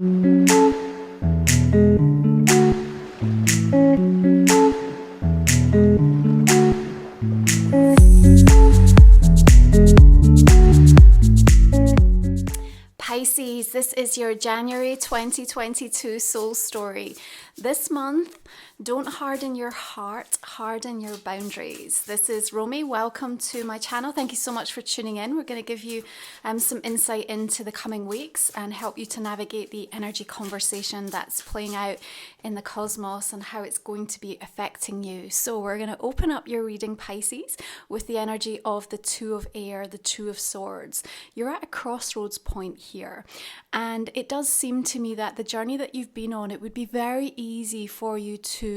Pisces, this is your January 2022 soul story. This month, don't harden your heart, harden your boundaries. This is Romy. Welcome to my channel. Thank you so much for tuning in. We're going to give you some insight into the coming weeks and help you to navigate the energy conversation that's playing out in the cosmos and how it's going to be affecting you. So we're going to open up your reading, Pisces, with the energy of the Two of Air, the Two of Swords. You're at a crossroads point here, and it does seem to me that the journey that you've been on, it would be very easy for you to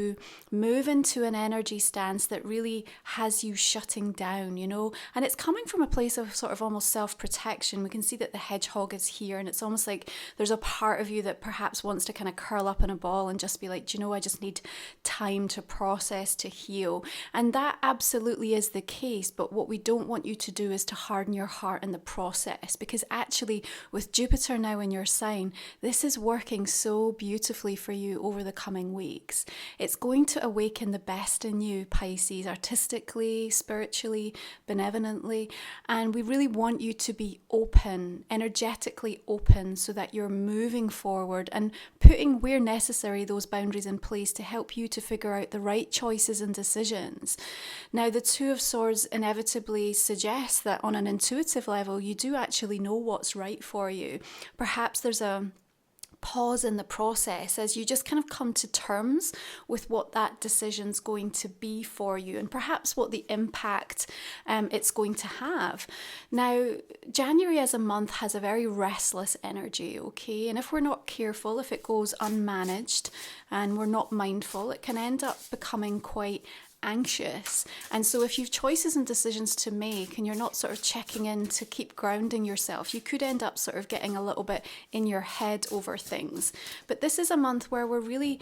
move into an energy stance that really has you shutting down, you know, and it's coming from a place of sort of almost self-protection. We can see that the hedgehog is here, and it's almost like there's a part of you that perhaps wants to kind of curl up in a ball and just be like, do you know, I just need time to process, to heal. And that absolutely is the case, but what we don't want you to do is to harden your heart in the process, because actually with Jupiter now in your sign, this is working so beautifully for you over the coming weeks. It's going to awaken the best in you, Pisces, artistically, spiritually, benevolently, and we really want you to be open, energetically open, so that you're moving forward and putting, where necessary, those boundaries in place to help you to figure out the right choices and decisions. Now, the Two of Swords inevitably suggests that on an intuitive level, you do actually know what's right for you. Perhaps there's a pause in the process as you just kind of come to terms with what that decision's going to be for you, and perhaps what the impact it's going to have. Now, January as a month has a very restless energy, okay? And if we're not careful, if it goes unmanaged and we're not mindful, it can end up becoming quite anxious. And so if you've choices and decisions to make and you're not sort of checking in to keep grounding yourself, you could end up sort of getting a little bit in your head over things. But this is a month where we're really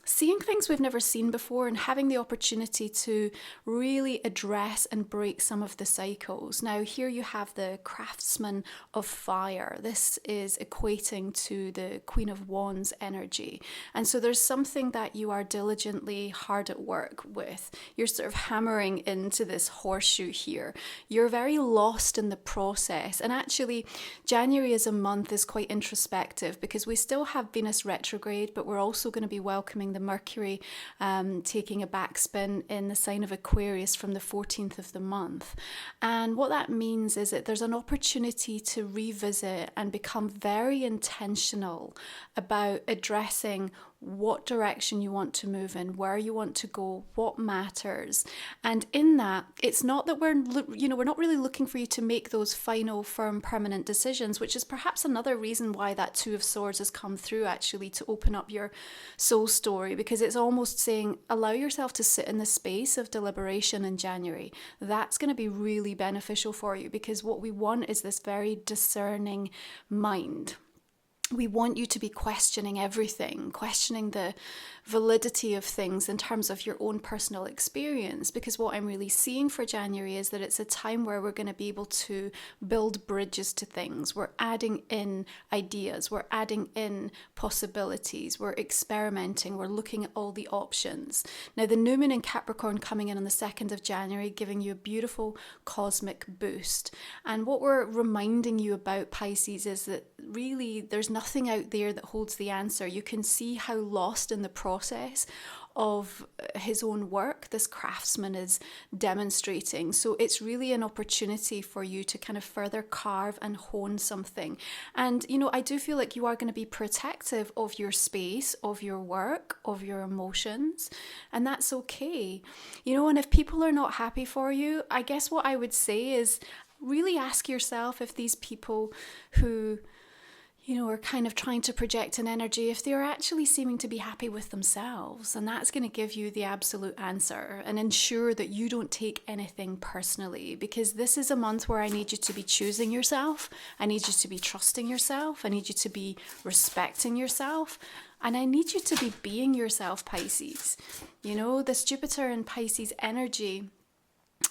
seeing things we've never seen before and having the opportunity to really address and break some of the cycles. Now, here you have the craftsman of fire. This is equating to the Queen of Wands energy. And so there's something that you are diligently hard at work with. You're sort of hammering into this horseshoe here. You're very lost in the process. And actually, January as a month is quite introspective because we still have Venus retrograde, but we're also going to be welcoming the Mercury taking a backspin in the sign of Aquarius from the 14th of the month. And what that means is that there's an opportunity to revisit and become very intentional about addressing what direction you want to move in, where you want to go, what matters. And in that, it's not that we're not really looking for you to make those final, firm, permanent decisions, which is perhaps another reason why that Two of Swords has come through, actually, to open up your soul story, because it's almost saying, allow yourself to sit in the space of deliberation in January. That's going to be really beneficial for you, because what we want is this very discerning mind. We want you to be questioning everything, questioning the validity of things in terms of your own personal experience, because what I'm really seeing for January is that it's a time where we're going to be able to build bridges to things. We're adding in ideas, we're adding in possibilities, we're experimenting, we're looking at all the options. Now, the new moon in Capricorn coming in on the 2nd of January, giving you a beautiful cosmic boost. And what we're reminding you about, Pisces, is that really there's nothing out there that holds the answer. You can see how lost in the process of his own work this craftsman is demonstrating. So it's really an opportunity for you to kind of further carve and hone something. And, you know, I do feel like you are going to be protective of your space, of your work, of your emotions, and that's okay. You know, and if people are not happy for you, I guess what I would say is really ask yourself if these people who are kind of trying to project an energy, if they're actually seeming to be happy with themselves. And that's going to give you the absolute answer and ensure that you don't take anything personally, because this is a month where I need you to be choosing yourself. I need you to be trusting yourself. I need you to be respecting yourself. And I need you to be being yourself, Pisces. You know, this Jupiter and Pisces energy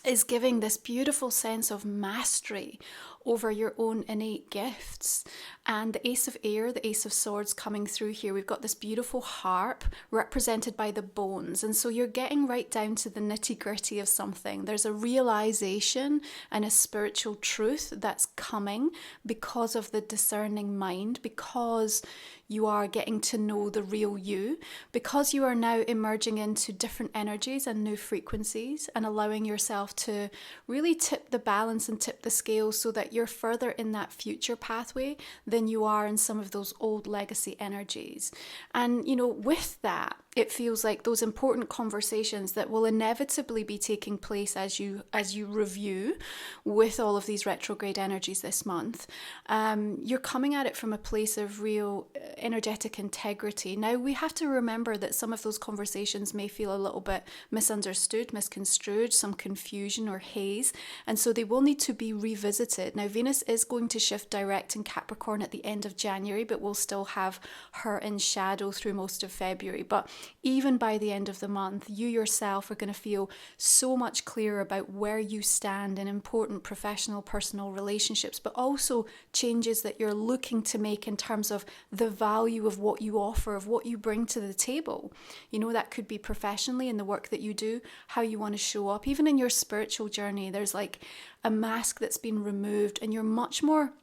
is giving this beautiful sense of mastery over your own innate gifts. And the Ace of Air, the Ace of Swords coming through here, we've got this beautiful harp represented by the bones. And so you're getting right down to the nitty gritty of something. There's a realization and a spiritual truth that's coming because of the discerning mind, because you are getting to know the real you, because you are now emerging into different energies and new frequencies and allowing yourself to really tip the balance and tip the scales so that you're further in that future pathway than you are in some of those old legacy energies. And, you know, with that, it feels like those important conversations that will inevitably be taking place as you review with all of these retrograde energies this month. You're coming at it from a place of real energetic integrity. Now, we have to remember that some of those conversations may feel a little bit misunderstood, misconstrued, some confusion or haze, and so they will need to be revisited. Now, Venus is going to shift direct in Capricorn at the end of January, but we'll still have her in shadow through most of February. But even by the end of the month, you yourself are going to feel so much clearer about where you stand in important professional, personal relationships, but also changes that you're looking to make in terms of the value of what you offer, of what you bring to the table. You know, that could be professionally in the work that you do, how you want to show up. Even in your spiritual journey, there's like a mask that's been removed and you're much more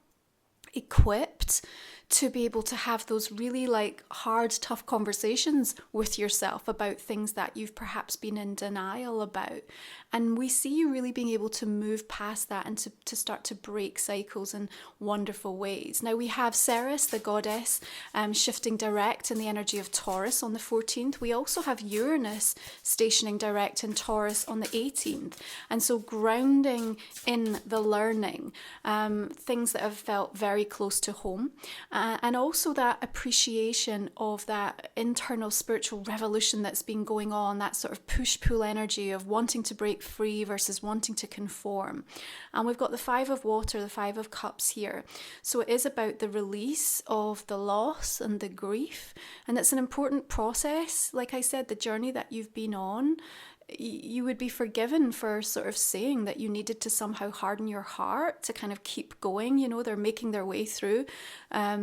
equipped to be able to have those really like hard, tough conversations with yourself about things that you've perhaps been in denial about. And we see you really being able to move past that and to start to break cycles in wonderful ways. Now we have Ceres, the goddess, shifting direct in the energy of Taurus on the 14th. We also have Uranus stationing direct in Taurus on the 18th. And so grounding in the learning, things that have felt very close to home. And also that appreciation of that internal spiritual revolution that's been going on, that sort of push-pull energy of wanting to break free versus wanting to conform. And we've got the Five of Water, the Five of Cups here. So it is about the release of the loss and the grief. And it's an important process. Like I said, the journey that you've been on, you would be forgiven for sort of saying that you needed to somehow harden your heart to kind of keep going. You know, they're making their way through a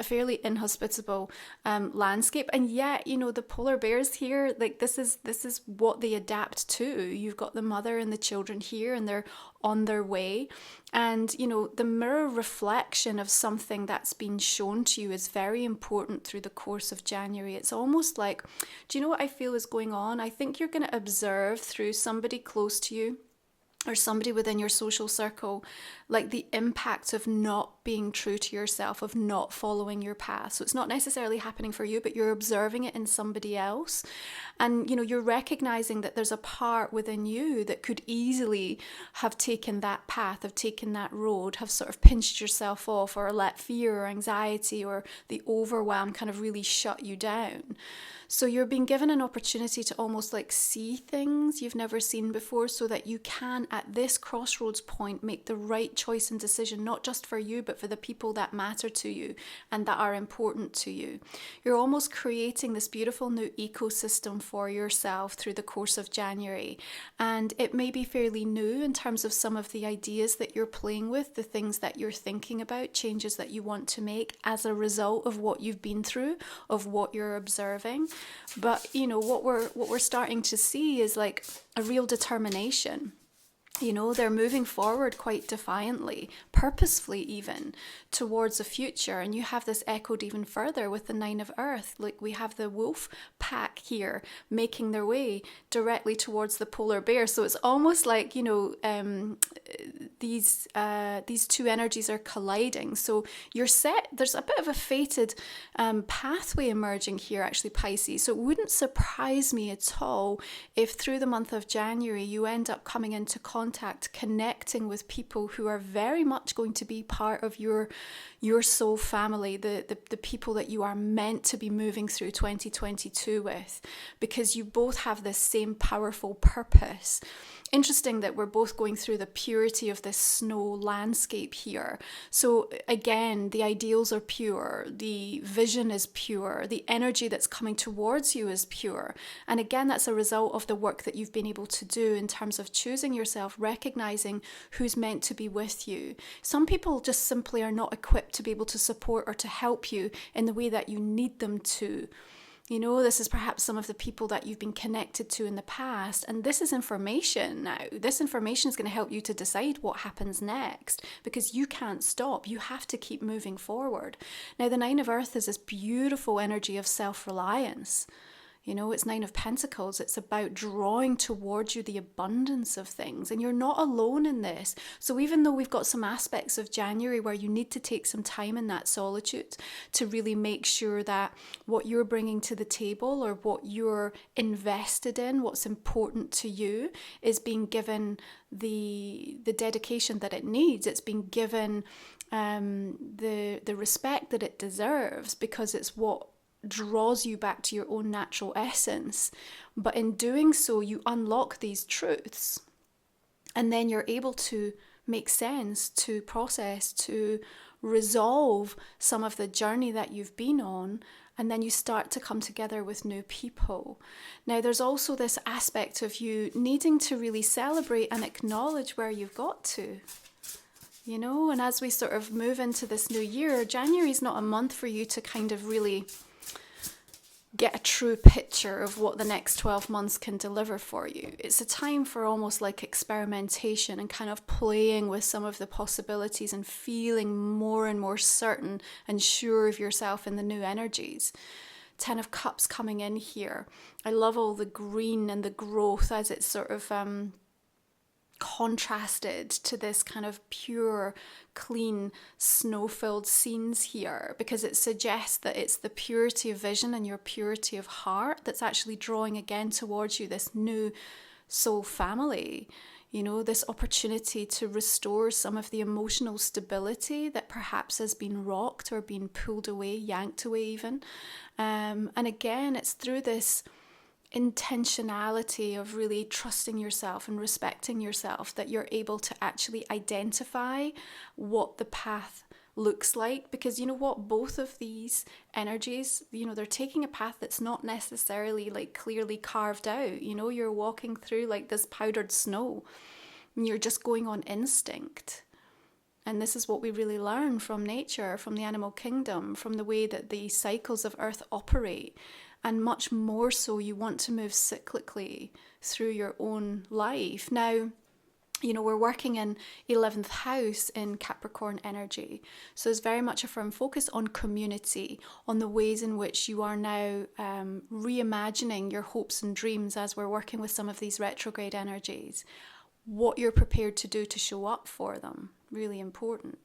fairly inhospitable landscape. And yet, you know, the polar bears here, like this is what they adapt to. You've got the mother and the children here and they're on their way. And, you know, the mirror reflection of something that's been shown to you is very important through the course of January. It's almost like, do you know what I feel is going on? I think you're going to observe through somebody close to you or somebody within your social circle, like the impact of not being true to yourself, of not following your path. So it's not necessarily happening for you, but you're observing it in somebody else. And, you know, you're recognizing that there's a part within you that could easily have taken that path, have taken that road, have sort of pinched yourself off or let fear or anxiety or the overwhelm kind of really shut you down. So you're being given an opportunity to almost like see things you've never seen before so that you can, at this crossroads point, make the right choice and decision, not just for you, but for the people that matter to you and that are important to you. You're almost creating this beautiful new ecosystem for yourself through the course of January. And it may be fairly new in terms of some of the ideas that you're playing with, the things that you're thinking about, changes that you want to make as a result of what you've been through, of what you're observing. But, you know, what we're starting to see is like a real determination. You know, they're moving forward quite defiantly, purposefully even, towards a future. And you have this echoed even further with the Nine of Earth. Like we have the wolf pack here making their way directly towards the polar bear. So it's almost like, you know, these two energies are colliding. So you're set, there's a bit of a fated pathway emerging here, actually, Pisces. So it wouldn't surprise me at all if through the month of January you end up coming into contact, connecting with people who are very much going to be part of your soul family, the people that you are meant to be moving through 2022 with, because you both have this same powerful purpose. Interesting that we're both going through the purity of this snow landscape here. So again, the ideals are pure, the vision is pure, the energy that's coming towards you is pure. And again, that's a result of the work that you've been able to do in terms of choosing yourself, yourself, recognizing who's meant to be with you. Some people just simply are not equipped to be able to support or to help you in the way that you need them to. You know, this is perhaps some of the people that you've been connected to in the past. And this is information now. This information is going to help you to decide what happens next, because you can't stop. You have to keep moving forward. Now, the Nine of Earth is this beautiful energy of self-reliance. You know, it's Nine of Pentacles. It's about drawing towards you the abundance of things. And you're not alone in this. So even though we've got some aspects of January where you need to take some time in that solitude to really make sure that what you're bringing to the table or what you're invested in, what's important to you, is being given the dedication that it needs. It's being given the respect that it deserves, because it's what draws you back to your own natural essence. But in doing so, you unlock these truths, and then you're able to make sense, to process, to resolve some of the journey that you've been on, and then you start to come together with new people. Now, there's also this aspect of you needing to really celebrate and acknowledge where you've got to. You know, and as we sort of move into this new year, January is not a month for you to kind of really get a true picture of what the next 12 months can deliver for you. It's a time for almost like experimentation and kind of playing with some of the possibilities and feeling more and more certain and sure of yourself in the new energies. 10 of Cups coming in here. I love all the green and the growth as it's sort of contrasted to this kind of pure, clean, snow-filled scenes here, because it suggests that it's the purity of vision and your purity of heart that's actually drawing again towards you this new soul family. You know, this opportunity to restore some of the emotional stability that perhaps has been rocked or been pulled away, yanked away even. And again, it's through this intentionality of really trusting yourself and respecting yourself that you're able to actually identify what the path looks like. Because you know what, both of these energies, you know, they're taking a path that's not necessarily like clearly carved out. You know, you're walking through like this powdered snow and you're just going on instinct. And this is what we really learn from nature, from the animal kingdom, from the way that the cycles of Earth operate. And much more so, you want to move cyclically through your own life. Now, you know, we're working in 11th house in Capricorn energy. So it's very much a firm focus on community, on the ways in which you are now reimagining your hopes and dreams as we're working with some of these retrograde energies. What you're prepared to do to show up for them, really important.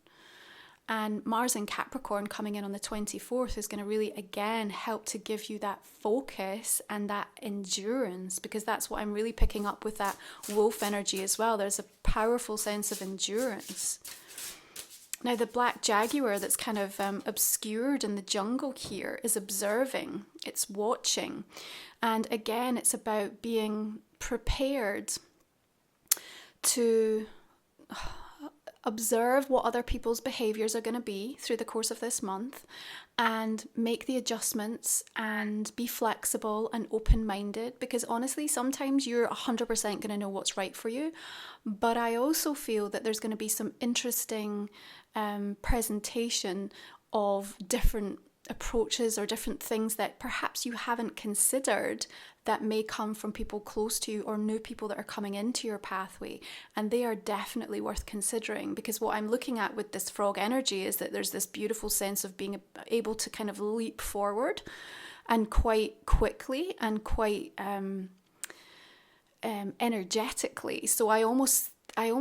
And Mars in Capricorn coming in on the 24th is going to really, again, help to give you that focus and that endurance, because that's what I'm really picking up with that wolf energy as well. There's a powerful sense of endurance. Now, the black jaguar that's kind of obscured in the jungle here is observing, it's watching. And again, it's about being prepared to observe what other people's behaviors are going to be through the course of this month and make the adjustments and be flexible and open-minded, because honestly, sometimes you're 100% going to know what's right for you. But I also feel that there's going to be some interesting presentation of different approaches or different things that perhaps you haven't considered that may come from people close to you or new people that are coming into your pathway. And they are definitely worth considering, because what I'm looking at with this frog energy is that there's this beautiful sense of being able to kind of leap forward and quite quickly and quite energetically. So I almost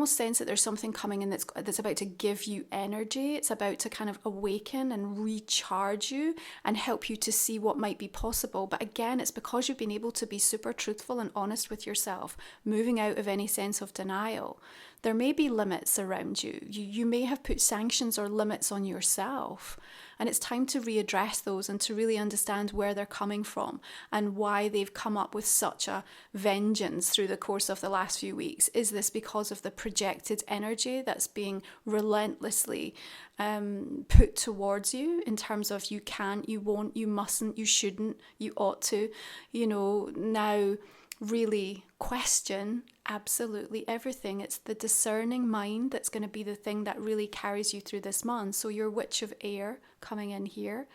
sense that there's something coming in that's about to give you energy. It's about to kind of awaken and recharge you and help you to see what might be possible. But again, it's because you've been able to be super truthful and honest with yourself, moving out of any sense of denial. There may be limits around you. You may have put sanctions or limits on yourself. And it's time to readdress those and to really understand where they're coming from and why they've come up with such a vengeance through the course of the last few weeks. Is this because of the projected energy that's being relentlessly put towards you in terms of you can't, you won't, you mustn't, you shouldn't, you ought to, you know, now really question absolutely everything. It's the discerning mind that's going to be the thing that really carries you through this month. So your Witch of Air coming in here,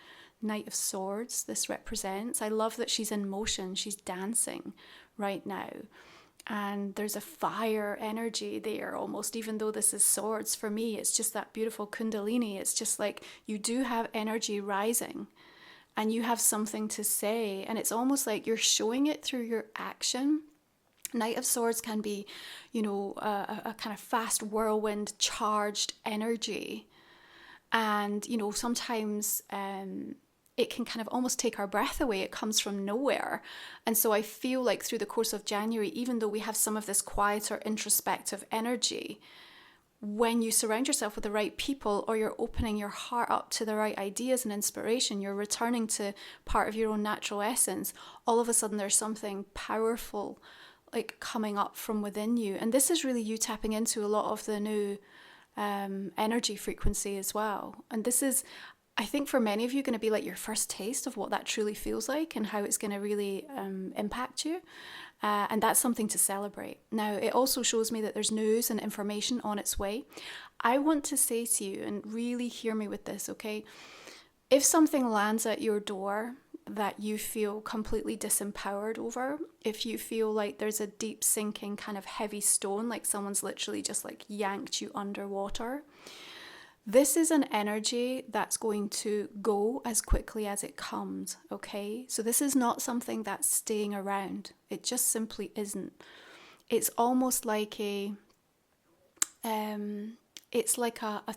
Knight of Swords, this represents. I love that she's in motion. She's dancing right now. And there's a fire energy there almost, even though this is swords. For me, it's just that beautiful kundalini. It's just like you do have energy rising and you have something to say. And it's almost like you're showing it through your action. Knight of Swords can be, a kind of fast whirlwind charged energy. And, sometimes it can kind of almost take our breath away. It comes from nowhere. And so I feel like through the course of January, even though we have some of this quieter introspective energy, when you surround yourself with the right people, or you're opening your heart up to the right ideas and inspiration, you're returning to part of your own natural essence, all of a sudden there's something powerful like coming up from within you. And this is really you tapping into a lot of the new energy frequency as well. And this is, I think for many of you, going to be like your first taste of what that truly feels like and how it's going to really impact you. And that's something to celebrate. Now, it also shows me that there's news and information on its way. I want to say to you, and really hear me with this, okay? If something lands at your door that you feel completely disempowered over, if you feel like there's a deep sinking kind of heavy stone, like someone's literally just like yanked you underwater, this is an energy that's going to go as quickly as it comes, okay? So this is not something that's staying around. It just simply isn't. It's almost like a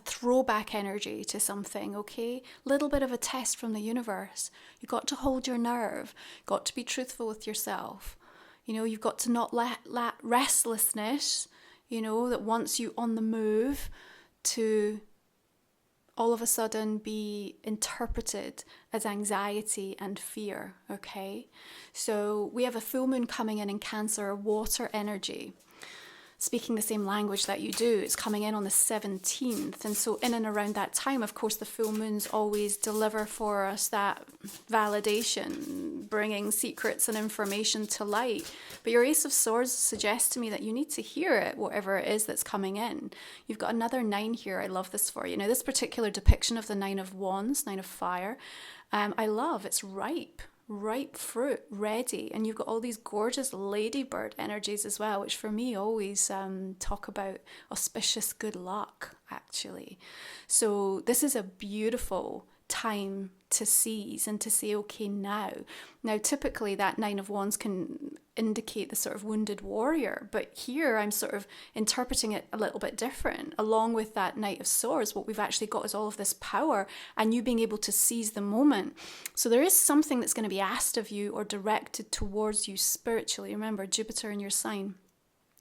throwback energy to something, okay? Little bit of a test from the universe. You've got to hold your nerve, got to be truthful with yourself. You've got to not let restlessness, that wants you on the move to all of a sudden be interpreted as anxiety and fear, okay? So we have a full moon coming in Cancer, water energy. Speaking the same language that you do, it's coming in on the 17th. And so in and around that time, of course, the full moons always deliver for us that validation, bringing secrets and information to light. But your Ace of Swords suggests to me that you need to hear it, whatever it is that's coming in. You've got another 9 here. I love this for you. Now, this particular depiction of the 9 of Wands, 9 of Fire, I love. It's ripe fruit, ready. And you've got all these gorgeous ladybird energies as well, which for me always talk about auspicious good luck, actually. So this is a beautiful time to seize and to say, okay, now typically that 9 of Wands can indicate the sort of wounded warrior, but here I'm sort of interpreting it a little bit different. Along with that Knight of Swords, what we've actually got is all of this power and you being able to seize the moment. So there is something that's going to be asked of you or directed towards you spiritually. Remember, Jupiter in your sign.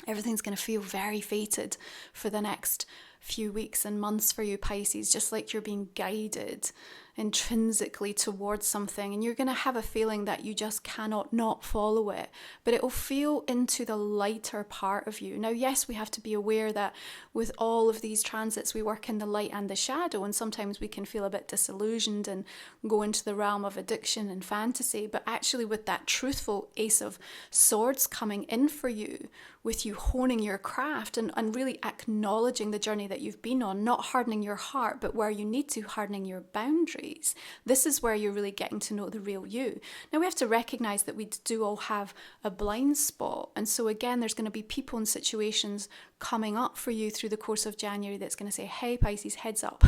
Everything's going to feel very fated for the next few weeks and months for you, Pisces, just like you're being guided intrinsically towards something, and you're going to have a feeling that you just cannot not follow it, but it will feel into the lighter part of you. Now, yes, we have to be aware that with all of these transits, we work in the light and the shadow, and sometimes we can feel a bit disillusioned and go into the realm of addiction and fantasy, but actually with that truthful Ace of Swords coming in for you, with you honing your craft and really acknowledging the journey that you've been on, not hardening your heart, but where you need to, hardening your boundaries. This is where you're really getting to know the real you. Now, we have to recognize that we do all have a blind spot. And so again, there's going to be people and situations coming up for you through the course of January that's going to say, hey, Pisces, heads up,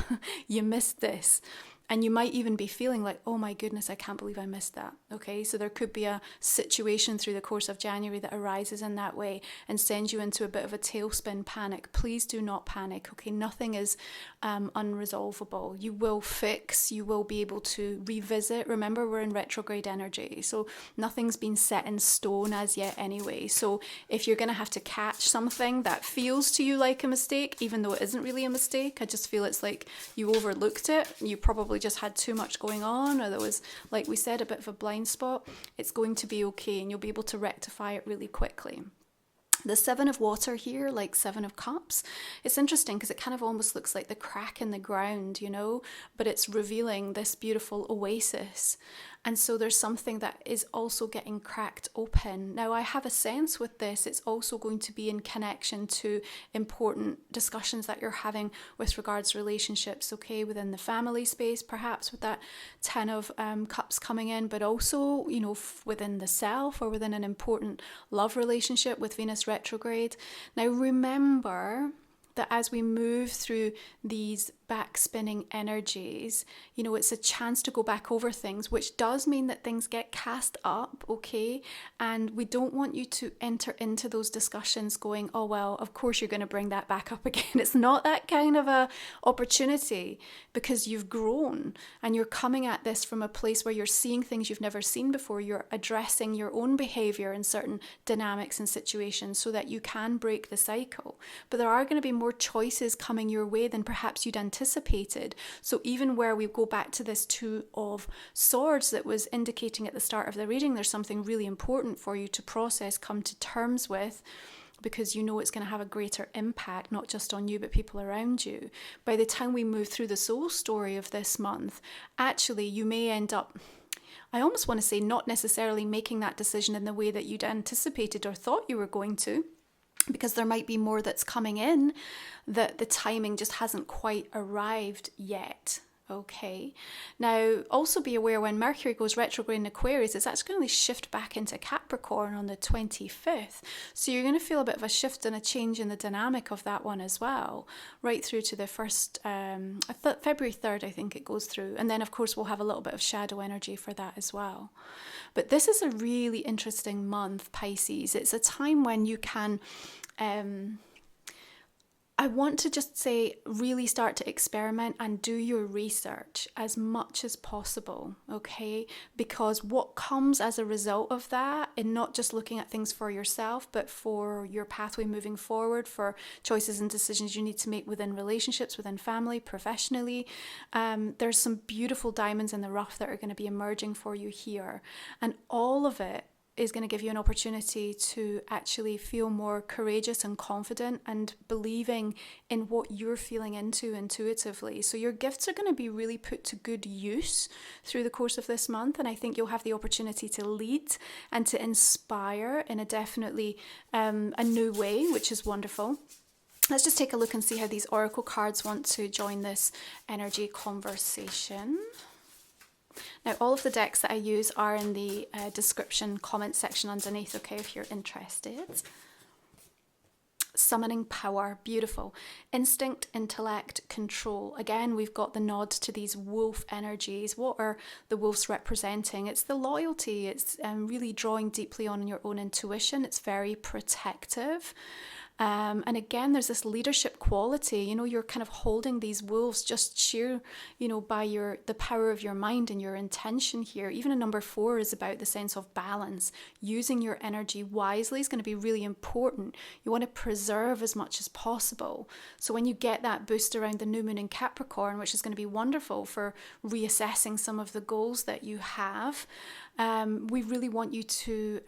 you missed this. And you might even be feeling like, oh my goodness, I can't believe I missed that. Okay, so there could be a situation through the course of January that arises in that way and sends you into a bit of a tailspin panic. Please do not panic. Okay, nothing is unresolvable. You will fix, you will be able to revisit. Remember, we're in retrograde energy, so nothing's been set in stone as yet anyway. So if you're going to have to catch something that feels to you like a mistake, even though it isn't really a mistake, I just feel it's like you overlooked it. You probably just had too much going on, or there was, like we said, a bit of a blind spot. It's going to be okay, and you'll be able to rectify it really quickly. The 7 of Water here, like 7 of Cups, it's interesting because it kind of almost looks like the crack in the ground, but it's revealing this beautiful oasis. And so there's something that is also getting cracked open. Now, I have a sense with this, it's also going to be in connection to important discussions that you're having with regards to relationships, okay, within the family space, perhaps with that 10 of cups coming in, but also, you know, within the self or within an important love relationship with Venus retrograde. Now, remember that as we move through these back spinning energies, you know, it's a chance to go back over things, which does mean that things get cast up, okay? And we don't want you to enter into those discussions going, oh, well, of course you're going to bring that back up again. It's not that kind of a opportunity, because you've grown and you're coming at this from a place where you're seeing things you've never seen before. You're addressing your own behavior in certain dynamics and situations so that you can break the cycle. But there are going to be more choices coming your way than perhaps you'd anticipated. So even where we go back to this Two of Swords that was indicating at the start of the reading, there's something really important for you to process, come to terms with, because you know it's going to have a greater impact, not just on you, but people around you. By the time we move through the soul story of this month, actually, you may end up, I almost want to say, not necessarily making that decision in the way that you'd anticipated or thought you were going to, because there might be more that's coming in that the timing just hasn't quite arrived yet. Okay. Now, also be aware when Mercury goes retrograde in Aquarius, it's actually going to shift back into Capricorn on the 25th. So you're going to feel a bit of a shift and a change in the dynamic of that one as well, right through to the first, February 3rd, I think it goes through. And then, of course, we'll have a little bit of shadow energy for that as well. But this is a really interesting month, Pisces. It's a time when you can... I want to just say, really start to experiment and do your research as much as possible, okay? Because what comes as a result of that, and not just looking at things for yourself, but for your pathway moving forward, for choices and decisions you need to make within relationships, within family, professionally, there's some beautiful diamonds in the rough that are going to be emerging for you here. And all of it is going to give you an opportunity to actually feel more courageous and confident and believing in what you're feeling into intuitively. So your gifts are going to be really put to good use through the course of this month, and I think you'll have the opportunity to lead and to inspire in a definitely a new way, which is wonderful. Let's just take a look and see how these oracle cards want to join this energy conversation. Now, all of the decks that I use are in the description comment section underneath, okay, if you're interested. Summoning power, beautiful. Instinct, intellect, control. Again, we've got the nod to these wolf energies. What are the wolves representing? It's the loyalty. It's really drawing deeply on your own intuition. It's very protective. And again, there's this leadership quality, you know, you're kind of holding these wolves just sheer, you know, by the power of your mind and your intention here. Even a number 4 is about the sense of balance. Using your energy wisely is going to be really important. You want to preserve as much as possible. So when you get that boost around the new moon in Capricorn, which is going to be wonderful for reassessing some of the goals that you have, we really want you to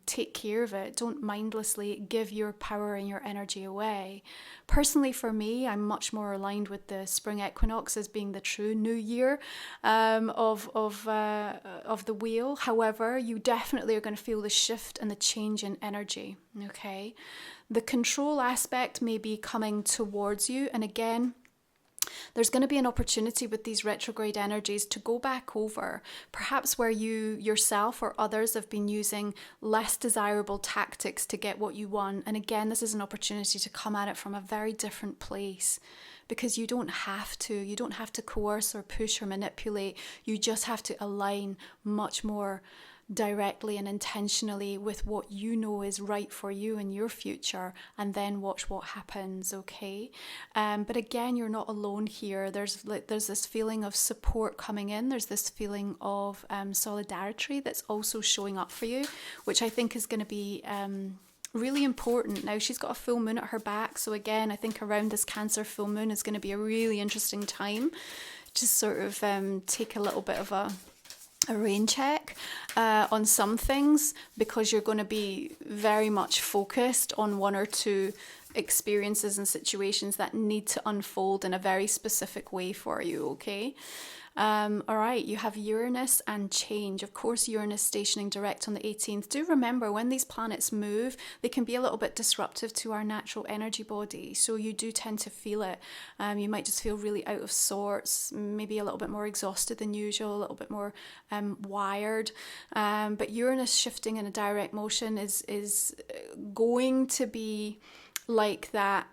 take care of it. Don't mindlessly give your power and your energy away. Personally, for me, I'm much more aligned with the spring equinox as being the true new year of the wheel. However, you definitely are going to feel the shift and the change in energy. Okay, the control aspect may be coming towards you, and again, there's going to be an opportunity with these retrograde energies to go back over perhaps where you yourself or others have been using less desirable tactics to get what you want. And again, this is an opportunity to come at it from a very different place, because you don't have to coerce or push or manipulate. You just have to align much more directly and intentionally with what you know is right for you in your future, and then watch what happens, okay? But again, you're not alone here. There's this feeling of support coming in. There's this feeling of solidarity that's also showing up for you, which I think is going to be really important. Now, she's got a full moon at her back, so again, I think around this Cancer full moon is going to be a really interesting time to sort of take a little bit of a rain check on some things, because you're going to be very much focused on one or two experiences and situations that need to unfold in a very specific way for you, okay? All right, you have Uranus and change. Of course, Uranus stationing direct on the 18th. Do remember, when these planets move, they can be a little bit disruptive to our natural energy body. So you do tend to feel it. You might just feel really out of sorts, maybe a little bit more exhausted than usual, a little bit more wired. But Uranus shifting in a direct motion is going to be like that.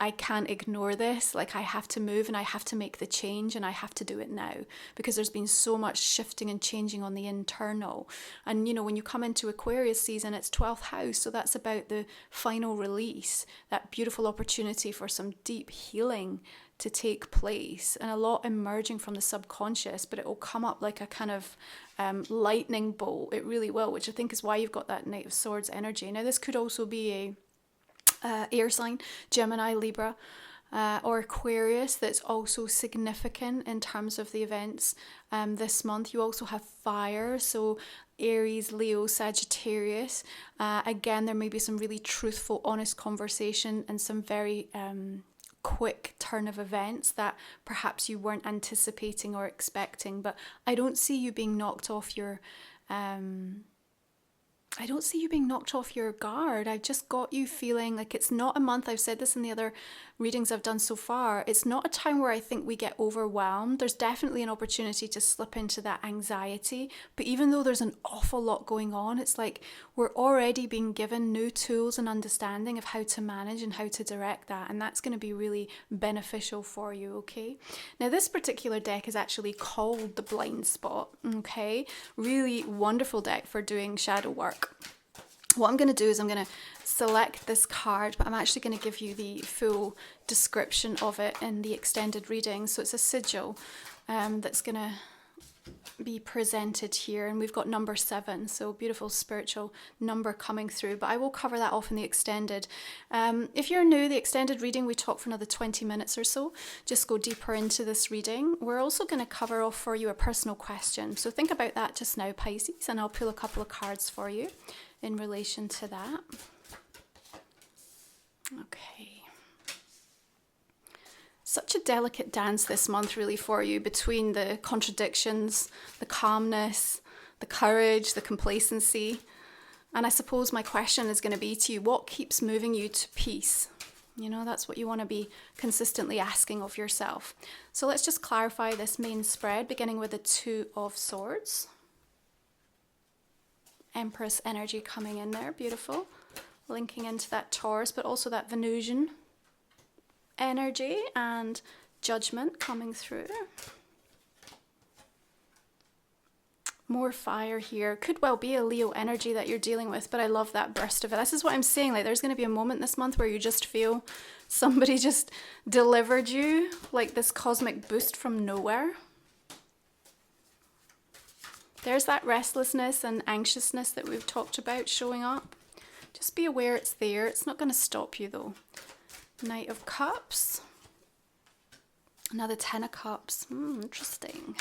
I can't ignore this, like I have to move and I have to make the change and I have to do it now, because there's been so much shifting and changing on the internal. And you know, when you come into Aquarius season, it's 12th house, so that's about the final release, that beautiful opportunity for some deep healing to take place, and a lot emerging from the subconscious, but it will come up like a kind of lightning bolt. It really will, which I think is why you've got that Knight of Swords energy. Now this could also be a air sign, Gemini, Libra, or Aquarius, that's also significant in terms of the events this month. You also have fire, so Aries, Leo, Sagittarius. Again, there may be some really truthful, honest conversation and some very quick turn of events that perhaps you weren't anticipating or expecting. But I don't see you being knocked off your guard. I've just got you feeling like it's not a month. I've said this in the other readings I've done so far. It's not a time where I think we get overwhelmed. There's definitely an opportunity to slip into that anxiety. But even though there's an awful lot going on, it's like we're already being given new tools and understanding of how to manage and how to direct that. And that's going to be really beneficial for you, okay? Now, this particular deck is actually called the Blindspot, okay? Really wonderful deck for doing shadow work. What I'm going to do is I'm going to select this card, but I'm actually going to give you the full description of it in the extended reading. So it's a sigil that's going to be presented here, and we've got number 7, so beautiful spiritual number coming through, but I will cover that off in the extended. If you're new, the extended reading, we talk for another 20 minutes or so, just go deeper into this reading. We're also going to cover off for you a personal question, so think about that just now, Pisces, and I'll pull a couple of cards for you in relation to that. Okay. Such a delicate dance this month really for you, between the contradictions, the calmness, the courage, the complacency. And I suppose my question is going to be to you, what keeps moving you to peace? You know, that's what you want to be consistently asking of yourself. So let's just clarify this main spread, beginning with the 2 of Swords. Empress energy coming in there, beautiful. Linking into that Taurus, but also that Venusian energy and Judgment coming through. More fire here. Could well be a Leo energy that you're dealing with, but I love that burst of it. This is what I'm saying, like there's going to be a moment this month where you just feel somebody just delivered you like this cosmic boost from nowhere. There's that restlessness and anxiousness that we've talked about showing up. Just be aware it's there. It's not going to stop you though. Knight of Cups. Another 10 of Cups. Interesting.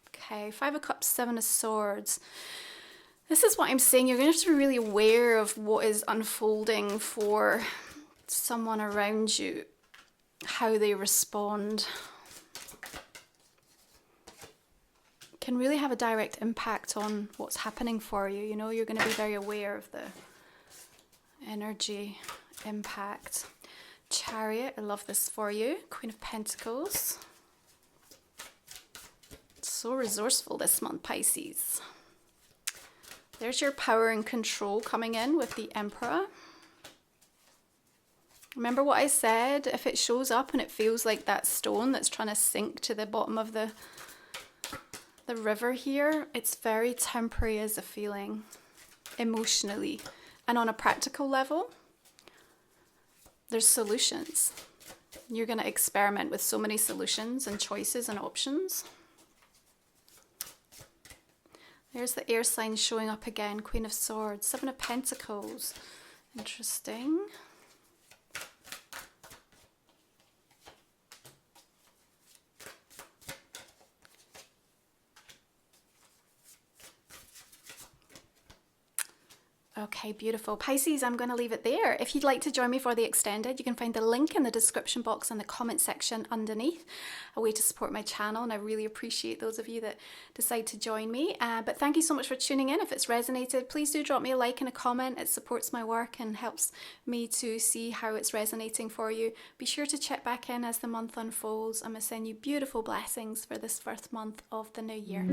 Okay, 5 of Cups, 7 of Swords. This is what I'm saying. You're going to have to be really aware of what is unfolding for someone around you, how they respond. Can really have a direct impact on what's happening for you. You know, you're going to be very aware of the energy impact. Chariot, I love this for you. Queen of Pentacles. So resourceful this month, Pisces. There's your power and control coming in with the Emperor. Remember what I said? If it shows up and it feels like that stone that's trying to sink to the bottom of the river here, it's very temporary as a feeling, emotionally. And on a practical level, there's solutions. You're going to experiment with so many solutions and choices and options. There's the air sign showing up again. Queen of Swords, 7 of Pentacles. Interesting. Okay, beautiful. Pisces, I'm going to leave it there. If you'd like to join me for the extended, you can find the link in the description box and the comment section underneath, a way to support my channel, and I really appreciate those of you that decide to join me. But thank you so much for tuning in. If it's resonated, please do drop me a like and a comment. It supports my work and helps me to see how it's resonating for you. Be sure to check back in as the month unfolds. I'm going to send you beautiful blessings for this first month of the new year.